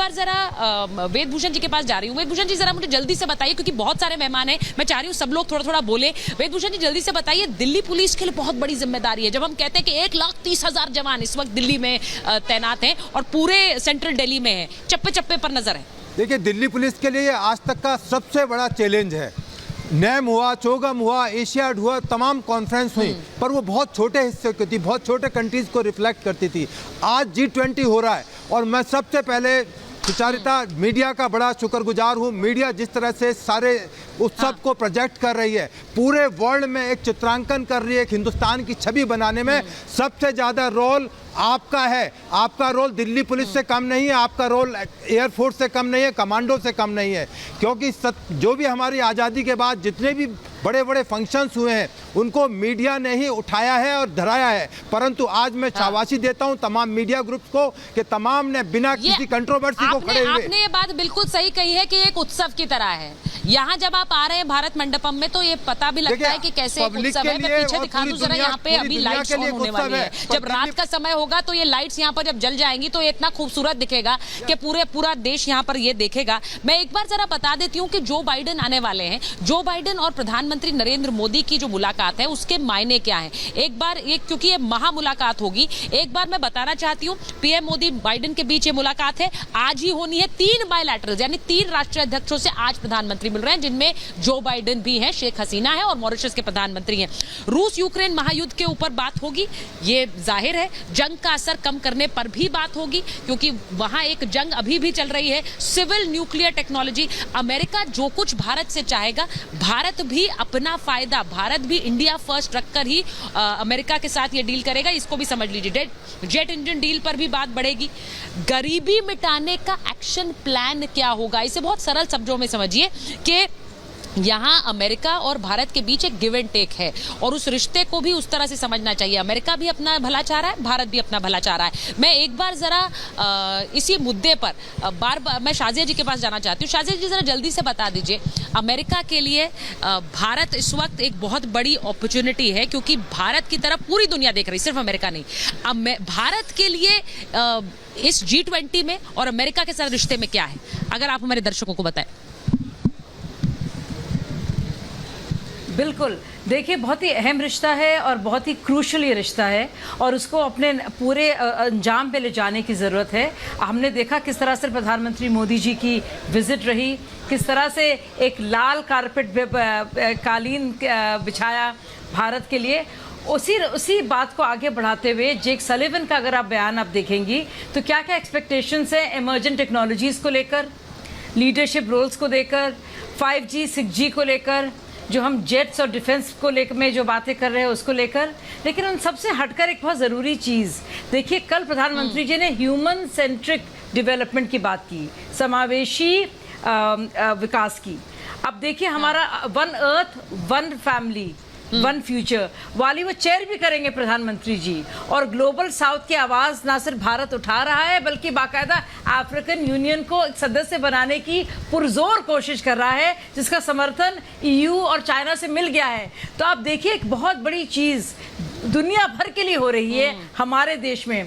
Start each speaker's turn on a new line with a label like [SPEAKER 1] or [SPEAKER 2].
[SPEAKER 1] बार जरा वेद भूषण जी के पास जा रही हूँ। वेद भूषण जी, जरा मुझे जल्दी से बताइए, क्योंकि बहुत सारे मेहमान हैं, मैं चाह रही हूँ सब लोग थोड़ा थोड़ा बोले। वेद भूषण जी, जल्दी से बताइए, दिल्ली पुलिस के लिए बहुत बड़ी जिम्मेदारी है। जब हम कहते हैं कि 1,30,000 जवान इस वक्त दिल्ली में तैनात हैं और पूरे सेंट्रल दिल्ली में है, चप्पे चप्पे पर नजर है।
[SPEAKER 2] देखिए, दिल्ली पुलिस के लिए आज तक का सबसे बड़ा चैलेंज है। नेम हुआ, चोगम हुआ, एशियाड हुआ, तमाम कॉन्फ्रेंस हुई, पर वो बहुत छोटे हिस्से की थी, बहुत छोटे कंट्रीज को रिफ्लेक्ट करती थी। आज G20 हो रहा है और मैं सबसे पहले सुचारिता मीडिया का बड़ा शुक्रगुजार हूँ। मीडिया जिस तरह से सारे उत्सव को प्रोजेक्ट कर रही है, पूरे वर्ल्ड में एक चित्रांकन कर रही है, एक हिंदुस्तान की छवि बनाने में सबसे ज़्यादा रोल आपका है। आपका रोल दिल्ली पुलिस से कम नहीं है, आपका रोल एयरफोर्स से कम नहीं है, कमांडो से कम नहीं है, क्योंकि जो भी हमारी आज़ादी के बाद जितने भी बड़े बड़े फंक्शंस हुए हैं उनको मीडिया ने ही उठाया है और धराया है। परंतु आज मैं शाबाशी देता हूं तमाम मीडिया ग्रुप्स को कि तमाम ने बिना किसी कंट्रोवर्सी को खड़े हुए।
[SPEAKER 1] आपने ये बात बिल्कुल सही कही है कि एक उत्सव की तरह है। यहाँ जब आप आ रहे हैं भारत मंडपम में तो ये पता भी लगता है कि कैसे एक उत्सव है। मैं पीछे दिखा दूं जरा, यहाँ पे अभी लाइट्स ऑन होने वाली है। जब रात का समय होगा तो ये लाइट्स यहाँ पर जब जल जाएंगी तो ये इतना खूबसूरत दिखेगा कि पूरा देश यहाँ पर ये देखेगा। मैं एक बार जरा बता देती हूँ कि जो बाइडेन आने वाले हैं, जो बाइडेन और प्रधानमंत्री नरेंद्र मोदी की जो मुलाकात है उसके मायने क्या है। एक बार ये, क्योंकि ये महा मुलाकात होगी, एक बार मैं बताना चाहती हूँ, पीएम मोदी बाइडेन के बीच ये मुलाकात है, आज ही होनी है। 3 बायलैटरल यानी 3 राष्ट्रीय अध्यक्षों से आज प्रधानमंत्री मिल रहे हैं, जिनमें जो बाइडेन भी है, शेख हसीना है और मॉरिशस के प्रधानमंत्री हैं। रूस यूक्रेन महायुद्ध के ऊपर बात होगी, ये जाहिर है। जंग का असर कम करने पर भी बात होगी, क्योंकि वहां एक जंग अभी भी चल रही है। सिविल न्यूक्लियर टेक्नोलॉजी, अमेरिका जो कुछ भारत से चाहेगा, भारत भी अपना फायदा, भारत भी इंडिया फर्स्ट रखकर ही अमेरिका के साथ ये डील करेगा। इसको भी समझ लीजिए। जेट इंजन डील पर भी बात बढ़ेगी। गरीबी मिटाने का एक्शन प्लान क्या होगा, इसे बहुत सरल शब्दों में समझिए कि यहाँ अमेरिका और भारत के बीच एक गिव एंड टेक है और उस रिश्ते को भी उस तरह से समझना चाहिए। अमेरिका भी अपना भला चाह रहा है, भारत भी अपना भला चाह रहा है। मैं एक बार जरा इसी मुद्दे पर बार मैं शाजिया जी के पास जाना चाहती हूँ। शाजिया जी, जरा जल्दी से बता दीजिए, अमेरिका के लिए भारत इस वक्त एक बहुत बड़ी अपॉर्चुनिटी है, क्योंकि भारत की तरफ पूरी दुनिया देख रही, सिर्फ अमेरिका नहीं। भारत के लिए इस G20 में और अमेरिका के साथ रिश्ते में क्या है, अगर आप हमारे दर्शकों को बताएं।
[SPEAKER 3] बिल्कुल, देखिए, बहुत ही अहम रिश्ता है और बहुत ही क्रूशल ये रिश्ता है और उसको अपने पूरे अंजाम पे ले जाने की ज़रूरत है। हमने देखा किस तरह से प्रधानमंत्री मोदी जी की विज़िट रही, किस तरह से एक लाल कारपेट कालीन बिछाया भारत के लिए। उसी बात को आगे बढ़ाते हुए जेक सलिवन का अगर आप बयान आप देखेंगी तो क्या क्या एक्सपेक्टेशंस हैं इमर्जेंट टेक्नोलॉजीज़ को लेकर, लीडरशिप रोल्स को लेकर, 5G 6G को लेकर, जो हम जेट्स और डिफेंस को लेकर में जो बातें कर रहे हैं उसको लेकर। लेकिन उन सबसे हटकर एक बहुत ज़रूरी चीज़ देखिए, कल प्रधानमंत्री जी ने ह्यूमन सेंट्रिक डेवलपमेंट की बात की, समावेशी विकास की। अब देखिए, हमारा 1 अर्थ 1 फैमिली 1 फ्यूचर वाली वो चेयर भी करेंगे प्रधानमंत्री जी। और ग्लोबल साउथ की आवाज़ ना सिर्फ भारत उठा रहा है बल्कि बाकायदा अफ्रीकन यूनियन को एक सदस्य बनाने की पुरजोर कोशिश कर रहा है, जिसका समर्थन EU और चाइना से मिल गया है। तो आप देखिए, एक बहुत बड़ी चीज़ दुनिया भर के लिए हो रही है हमारे देश में।